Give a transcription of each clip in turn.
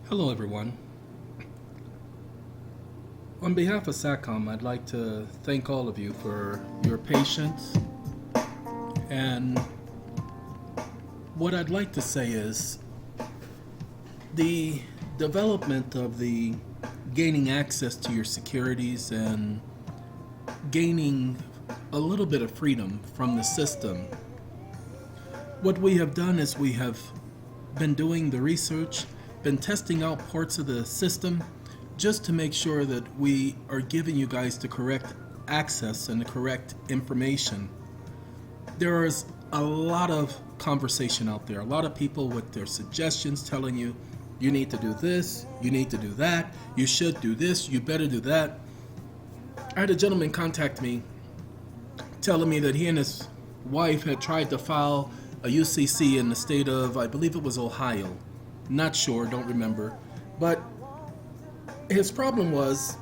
Hello, everyone. On behalf of SATCOM, I'd like to thank all of you for your patience. And what I'd like to say is the development of the gaining access to your securities and gaining a little bit of freedom from the system. What we have done is we have been doing the research, been testing out parts of the system just to make sure that we are giving you guys the correct access and the correct information. There is a lot of conversation out there, a lot of people with their suggestions telling you, you need to do this, you need to do that, you should do this, you better do that. I had a gentleman contact me telling me that he and his wife had tried to file a UCC in the state of, I believe it was Ohio. Not sure, don't remember. But his problem was,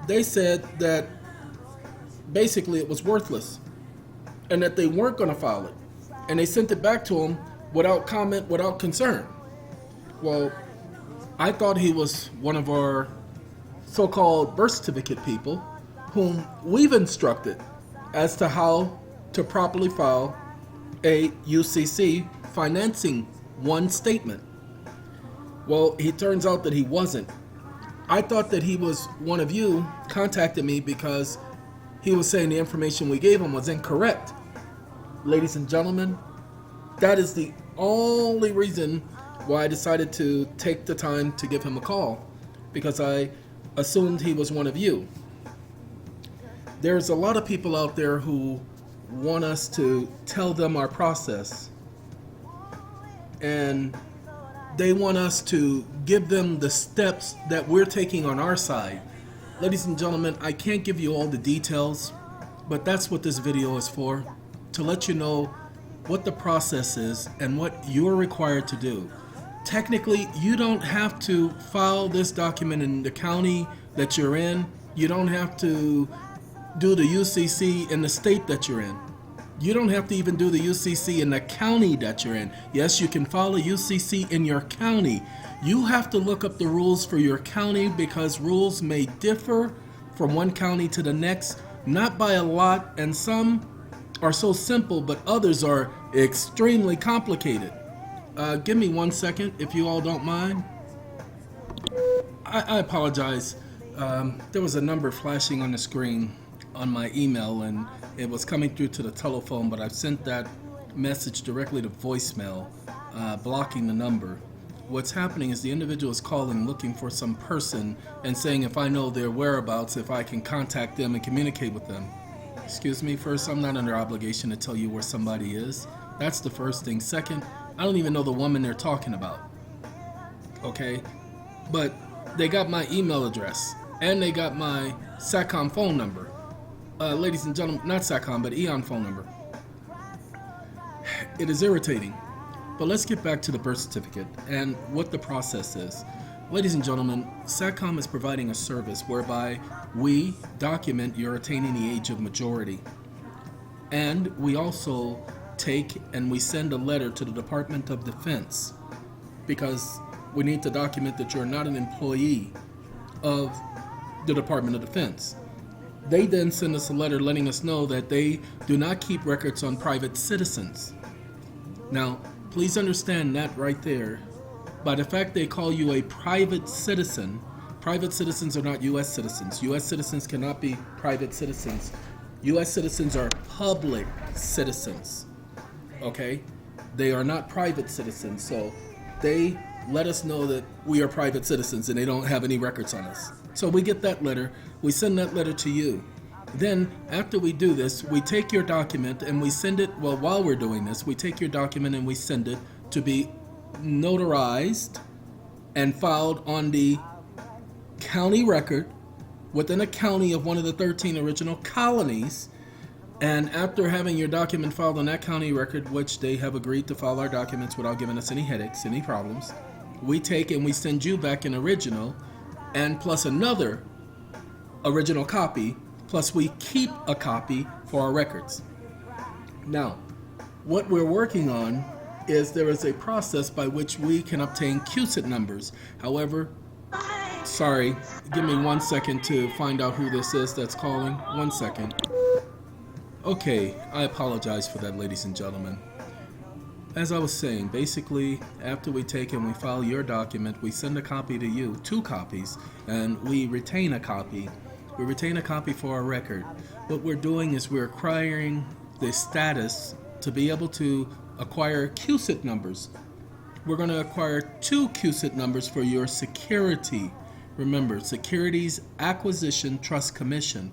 they said that basically it was worthless and that they weren't going to file it. And they sent it back to him without comment, without concern. Well, I thought he was one of our so-called birth certificate people whom we've instructed as to how to properly file a UCC financing one statement. Well, he turns out that he wasn't. I thought that he was one of you, contacted me because he was saying the information we gave him was incorrect. Ladies and gentlemen, that is the only reason why I decided to take the time to give him a call, because I assumed he was one of you. There's a lot of people out there who want us to tell them our process, and they want us to give them the steps that we're taking on our side. Ladies and gentlemen, I can't give you all the details, but that's what this video is for, to let you know what the process is and what you're required to do. Technically, you don't have to file this document in the county that you're in. You don't have to do the UCC in the state that you're in. You don't have to even do the UCC in the county that you're in. Yes, you can file a UCC in your county. You have to look up the rules for your county because rules may differ from one county to the next, not by a lot, and some are so simple, but others are extremely complicated. Give me 1 second, if you all don't mind. I apologize. There was a number flashing on the screen on my email, and it was coming through to the telephone, but I've sent that message directly to voicemail, blocking the number. What's happening is the individual is calling looking for some person and saying if I know their whereabouts, if I can contact them and communicate with them. Excuse me, first, I'm not under obligation to tell you where somebody is. That's the first thing. Second, I don't even know the woman they're talking about. Okay? But they got my email address and they got my SATCOM phone number. Ladies and gentlemen, not SATCOM, but EON phone number. It is irritating. But let's get back to the birth certificate and what the process is. Ladies and gentlemen, SATCOM is providing a service whereby we document your attaining the age of majority. And we also take and we send a letter to the Department of Defense because we need to document that you're not an employee of the Department of Defense. They then send us a letter letting us know that they do not keep records on private citizens. Now, please understand that right there. By the fact they call you a private citizen, private citizens are not U.S. citizens. U.S. citizens cannot be private citizens. U.S. citizens are public citizens. Okay? They are not private citizens. So they let us know that we are private citizens and they don't have any records on us. So we get that letter, we send that letter to you. Then after we do this, we take your document and we send it, well, while we're doing this, we take your document and we send it to be notarized and filed on the county record within a county of one of the 13 original colonies. And after having your document filed on that county record, which they have agreed to file our documents without giving us any headaches, any problems, we take and we send you back an original and plus another original copy, plus we keep a copy for our records. Now, what we're working on is there is a process by which we can obtain QSIT numbers. However, sorry, give me 1 second to find out who this is that's calling. 1 second. Okay, I apologize for that, ladies and gentlemen. As I was saying, basically, after we take and we file your document, we send a copy to you, 2 copies, and we retain a copy. We retain a copy for our record. What we're doing is we're acquiring the status to be able to acquire QSIT numbers. We're going to acquire 2 QSIT numbers for your security. Remember, Securities Acquisition Trust Commission.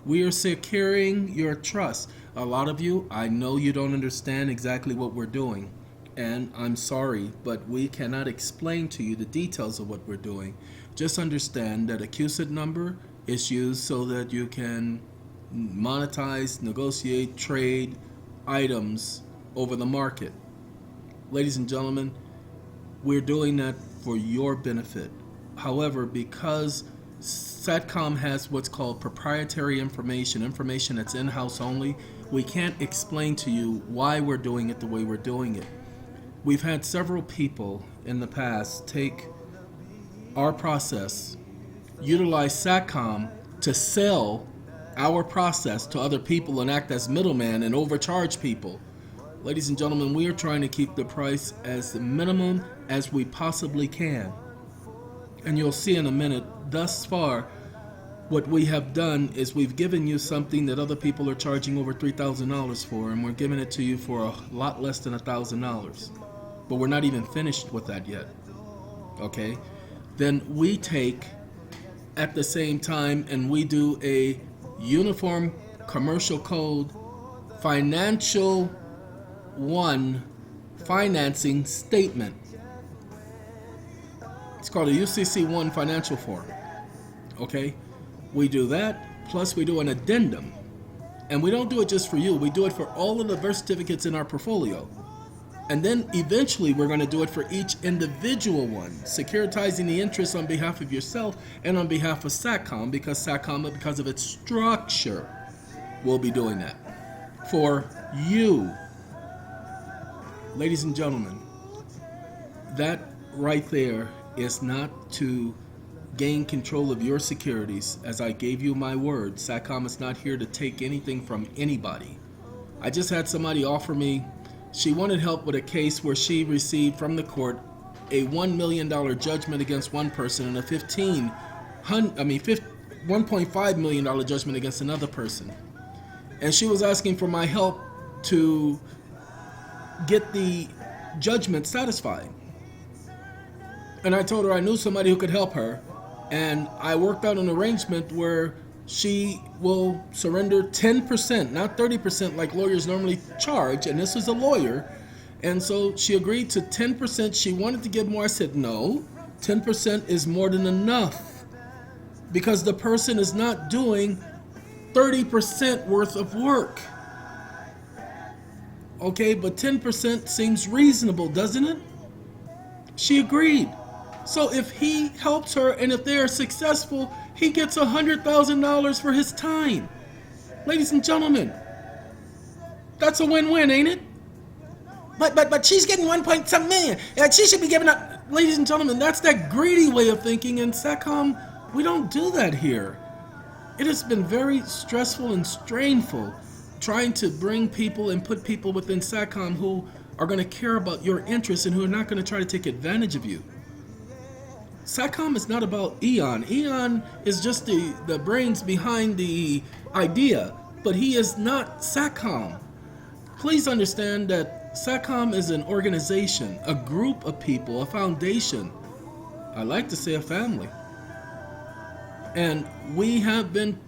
We are securing your trust. A lot of you, I know you don't understand exactly what we're doing, and I'm sorry, but we cannot explain to you the details of what we're doing. Just understand that a QSIT number is used so that you can monetize, negotiate, trade items over the market. Ladies and gentlemen, we're doing that for your benefit. However, because SATCOM has what's called proprietary information that's in-house only, we can't explain to you why we're doing it the way we're doing it. We've had several people in the past take our process, utilize SATCOM to sell our process to other people and act as middleman and overcharge people. Ladies and gentlemen, we are trying to keep the price as minimum as we possibly can. And you'll see in a minute, thus far, what we have done is we've given you something that other people are charging over $3,000 for, and we're giving it to you for a lot less than $1,000. But we're not even finished with that yet. Okay? Then we take, at the same time, and we do a Uniform Commercial Code Financial 1 financing statement. It's called a UCC1 financial form. Okay? We do that, plus we do an addendum. And we don't do it just for you, we do it for all of the birth certificates in our portfolio. And then eventually we're going to do it for each individual one, securitizing the interest on behalf of yourself and on behalf of SATCOM, because SATCOM, because of its structure, will be doing that for you. Ladies and gentlemen, that right there is not to gain control of your securities. As I gave you my word, SATCOM is not here to take anything from anybody. I just had somebody offer me, she wanted help with a case where she received from the court a $1 million judgment against one person and a $1.5 million judgment against another person. And she was asking for my help to get the judgment satisfied. And I told her I knew somebody who could help her, and I worked out an arrangement where she will surrender 10%, not 30% like lawyers normally charge, and this is a lawyer. And so she agreed to 10%. She wanted to give more. I said, no, 10% is more than enough, because the person is not doing 30% worth of work. Okay, but 10% seems reasonable, doesn't it? She agreed. So if he helps her and if they are successful, he gets $100,000 for his time. Ladies and gentlemen, that's a win-win, ain't it? But she's getting 1.some million. She should be giving up. Ladies and gentlemen, that's that greedy way of thinking, and SATCOM, we don't do that here. It has been very stressful and strainful trying to bring people and put people within SATCOM who are going to care about your interests and who are not going to try to take advantage of you. SATCOM is not about EON. EON is just the brains behind the idea, but he is not SATCOM. Please understand that SATCOM is an organization, a group of people, a foundation. I like to say a family. And we have been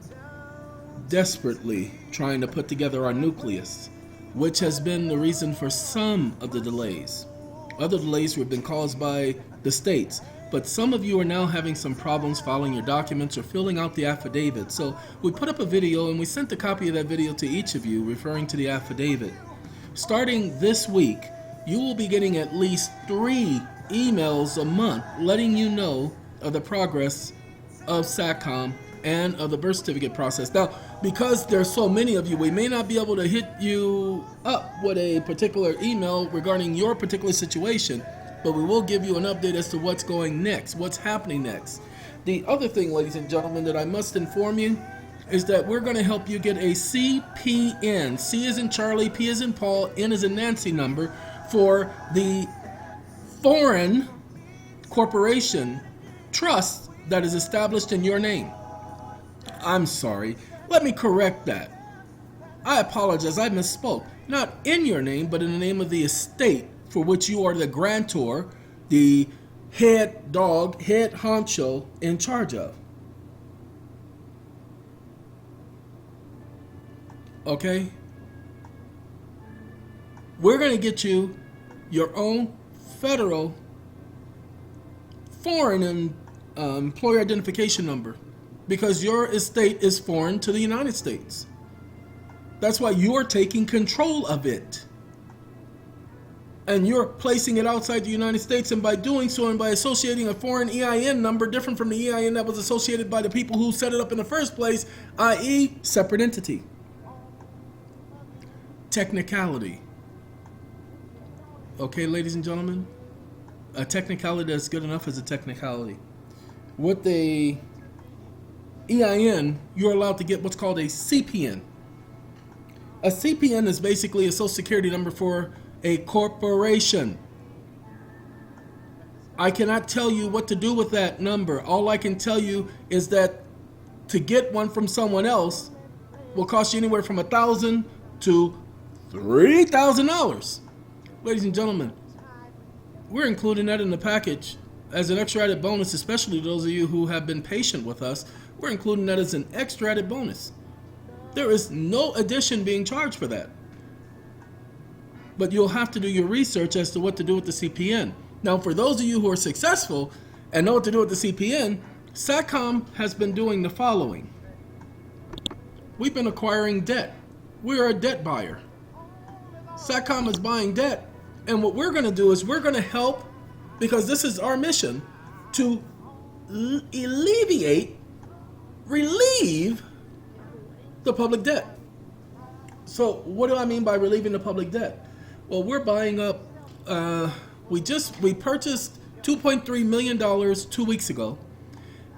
desperately trying to put together our nucleus, which has been the reason for some of the delays. Other delays have been caused by the states. But some of you are now having some problems filing your documents or filling out the affidavit. So we put up a video and we sent a copy of that video to each of you referring to the affidavit. Starting this week, you will be getting at least 3 emails a month letting you know of the progress of SATCOM and of the birth certificate process. Now, because there's so many of you, we may not be able to hit you up with a particular email regarding your particular situation, but we will give you an update as to what's going next, what's happening next. The other thing, ladies and gentlemen, that I must inform you is that we're going to help you get a CPN, C as in Charlie, P as in Paul, N as in Nancy number for the foreign corporation trust that is established in your name. I'm sorry. Let me correct that. I apologize. I misspoke. Not in your name, but in the name of the estate for which you are the grantor, the head dog, head honcho in charge of. Okay? We're going to get you your own federal foreign employer identification number because your estate is foreign to the United States. That's why you're taking control of it. And you're placing it outside the United States, and by doing so and by associating a foreign EIN number different from the EIN that was associated by the people who set it up in the first place, i.e. separate entity. Technicality. Okay, ladies and gentlemen? A technicality that's good enough is a technicality. With the EIN, you're allowed to get what's called a CPN. A CPN is basically a social security number for a corporation. I cannot tell you what to do with that number. All I can tell you is that to get one from someone else will cost you anywhere from $1,000 to $3,000. Ladies and gentlemen, we're including that in the package as an extra added bonus, especially those of you who have been patient with us. We're including that as an extra added bonus. There is no addition being charged for that. But you'll have to do your research as to what to do with the CPN. Now, for those of you who are successful and know what to do with the CPN, SATCOM has been doing the following. We've been acquiring debt. We're a debt buyer. SATCOM is buying debt. And what we're going to do is we're going to help, because this is our mission, to relieve the public debt. So what do I mean by relieving the public debt? Well, we're buying up, we purchased $2.3 million 2 weeks ago,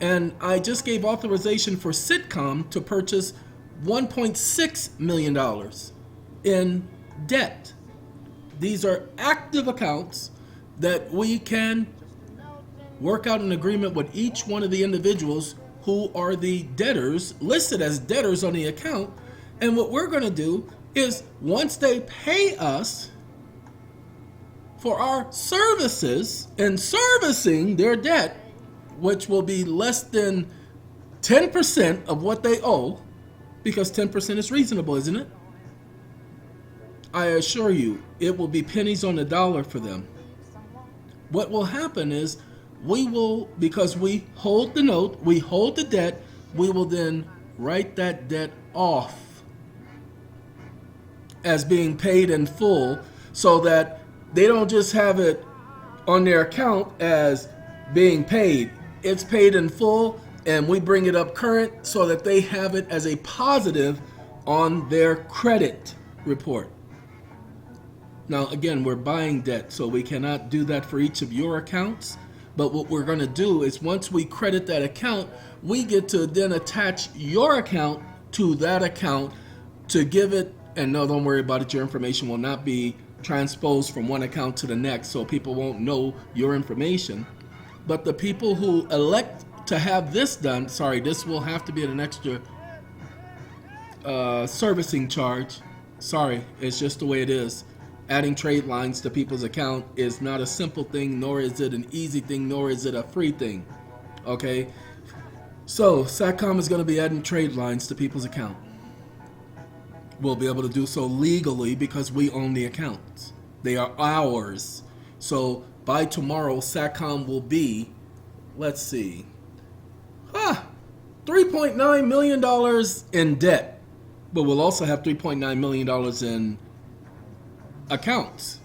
and I just gave authorization for SITCOM to purchase $1.6 million in debt. These are active accounts that we can work out an agreement with each one of the individuals who are the debtors, listed as debtors on the account. And what we're going to do is once they pay us for our services in servicing their debt, which will be less than 10% of what they owe, because 10% is reasonable, isn't it? I assure you, it will be pennies on the dollar for them. What will happen is we will, because we hold the note, we hold the debt, we will then write that debt off as being paid in full, so that they don't just have it on their account as being paid. It's paid in full, and we bring it up current so that they have it as a positive on their credit report. Now, again, we're buying debt, so we cannot do that for each of your accounts. But what we're going to do is once we credit that account, we get to then attach your account to that account to give it, and no, don't worry about it, your information will not be transposed from one account to the next, so people won't know your information. But the people who elect to have this done, sorry, this will have to be at an extra servicing charge. Sorry, it's just the way it is. Adding trade lines to people's account is not a simple thing, nor is it an easy thing, nor is it a free thing. Okay? So, SATCOM is going to be adding trade lines to people's account. We'll be able to do so legally because we own the accounts. They are ours. So, by tomorrow, SATCOM will be, let's see, $3.9 million in debt. But we'll also have $3.9 million in accounts,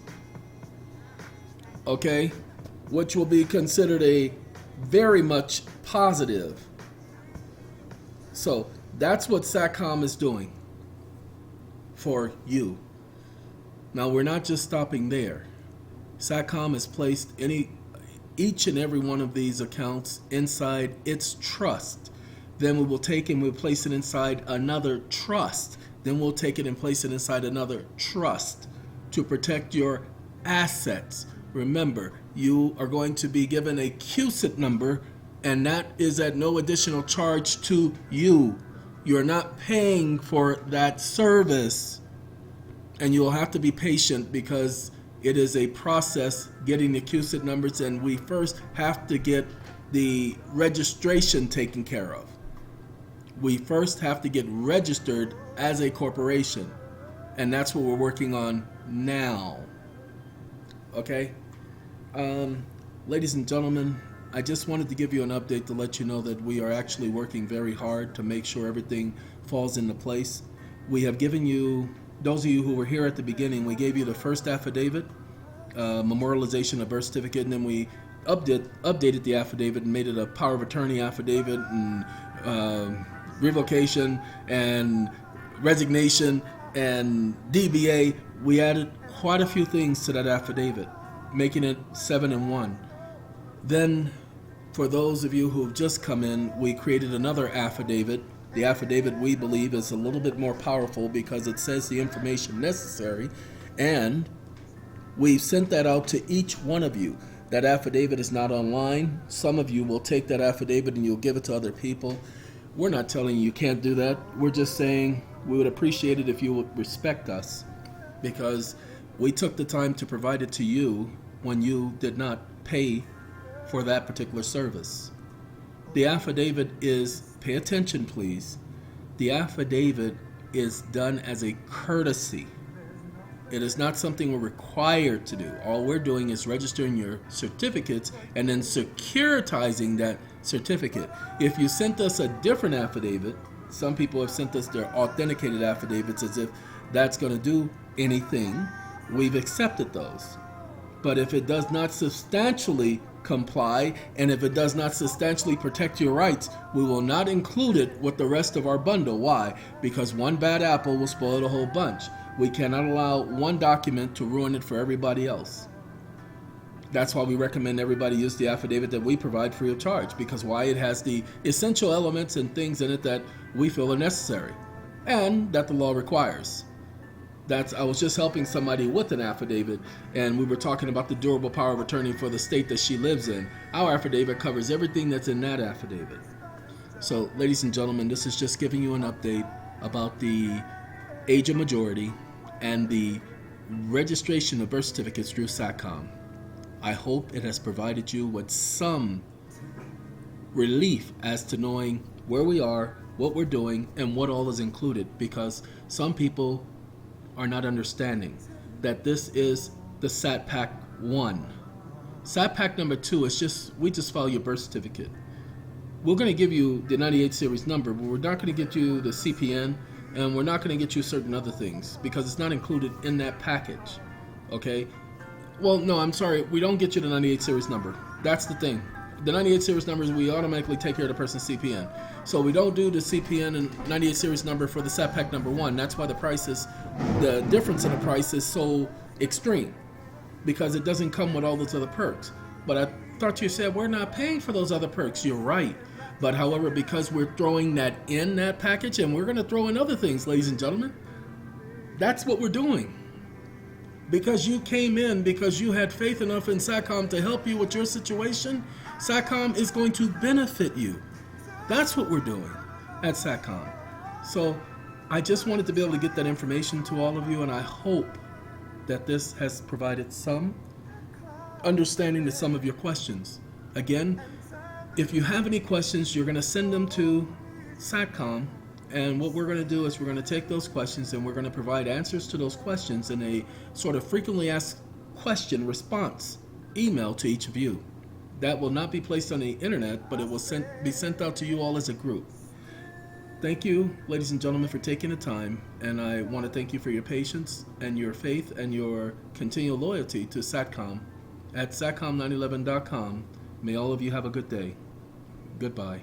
okay, which will be considered a very much positive. So That's what SATCOM is doing for you. Now, we're not just stopping there. SATCOM has placed each and every one of these accounts inside its trust. Then we will take and we'll place it inside another trust. Then we'll take it and place it inside another trust to protect your assets. Remember, you are going to be given a QSIT number, and that is at no additional charge to you. You're not paying for that service, and you'll have to be patient because it is a process getting the QSIT numbers, and we first have to get the registration taken care of. We first have to get registered as a corporation, and that's what we're working on now. Okay? Ladies and gentlemen, I just wanted to give you an update to let you know that we are actually working very hard to make sure everything falls into place. We have given you, those of you who were here at the beginning, we gave you the first affidavit, memorialization of birth certificate, and then we updated the affidavit and made it a power of attorney affidavit, and revocation and resignation and DBA. We added quite a few things to that affidavit, making it 7-in-1. Then, for those of you who have just come in, we created another affidavit. The affidavit, we believe, is a little bit more powerful because it says the information necessary, and we've sent that out to each one of you. That affidavit is not online. Some of you will take that affidavit and you'll give it to other people. We're not telling you can't do that. We're just saying we would appreciate it if you would respect us, because we took the time to provide it to you when you did not pay for that particular service. The affidavit is, pay attention please, the affidavit is done as a courtesy. It is not something we're required to do. All we're doing is registering your certificates and then securitizing that certificate. If you sent us a different affidavit, some people have sent us their authenticated affidavits as if that's going to do anything. We've accepted those. But if it does not substantially comply, and if it does not substantially protect your rights, we will not include it with the rest of our bundle. Why? Because one bad apple will spoil the whole bunch. We cannot allow one document to ruin it for everybody else. That's why we recommend everybody use the affidavit that we provide free of charge, because why? It has the essential elements and things in it that we feel are necessary and that the law requires. I was just helping somebody with an affidavit, and we were talking about the durable power of attorney for the state that she lives in. Our affidavit covers everything that's in that affidavit. So, ladies and gentlemen, this is just giving you an update about the age of majority and the registration of birth certificates through SATCOM. I hope it has provided you with some relief as to knowing where we are, what we're doing, and what all is included, because some people are not understanding that this is the SATPACK 1. SATPACK number 2 is we just file your birth certificate. We're going to give you the 98 series number, but we're not going to get you the CPN, and we're not going to get you certain other things because it's not included in that package. Okay? Well, no, I'm sorry. We don't get you the 98 series number. That's the thing. The 98 series numbers, we automatically take care of the person's CPN. So we don't do the CPN and 98 series number for the SATPACK number 1. That's why the difference in the price is so extreme, because it doesn't come with all those other perks. But I thought you said we're not paying for those other perks. You're right. But however, because we're throwing that in that package, and we're going to throw in other things, ladies and gentlemen, that's what we're doing. Because you came in, because you had faith enough in SATCOM to help you with your situation, SATCOM is going to benefit you. That's what we're doing at SATCOM. So I just wanted to be able to get that information to all of you, and I hope that this has provided some understanding to some of your questions. Again, if you have any questions, you're going to send them to SATCOM, and what we're going to do is we're going to take those questions and we're going to provide answers to those questions in a sort of frequently asked question response email to each of you. That will not be placed on the internet, but it will be sent out to you all as a group. Thank you, ladies and gentlemen, for taking the time, and I want to thank you for your patience and your faith and your continual loyalty to SATCOM at satcom911.com. May all of you have a good day. Goodbye.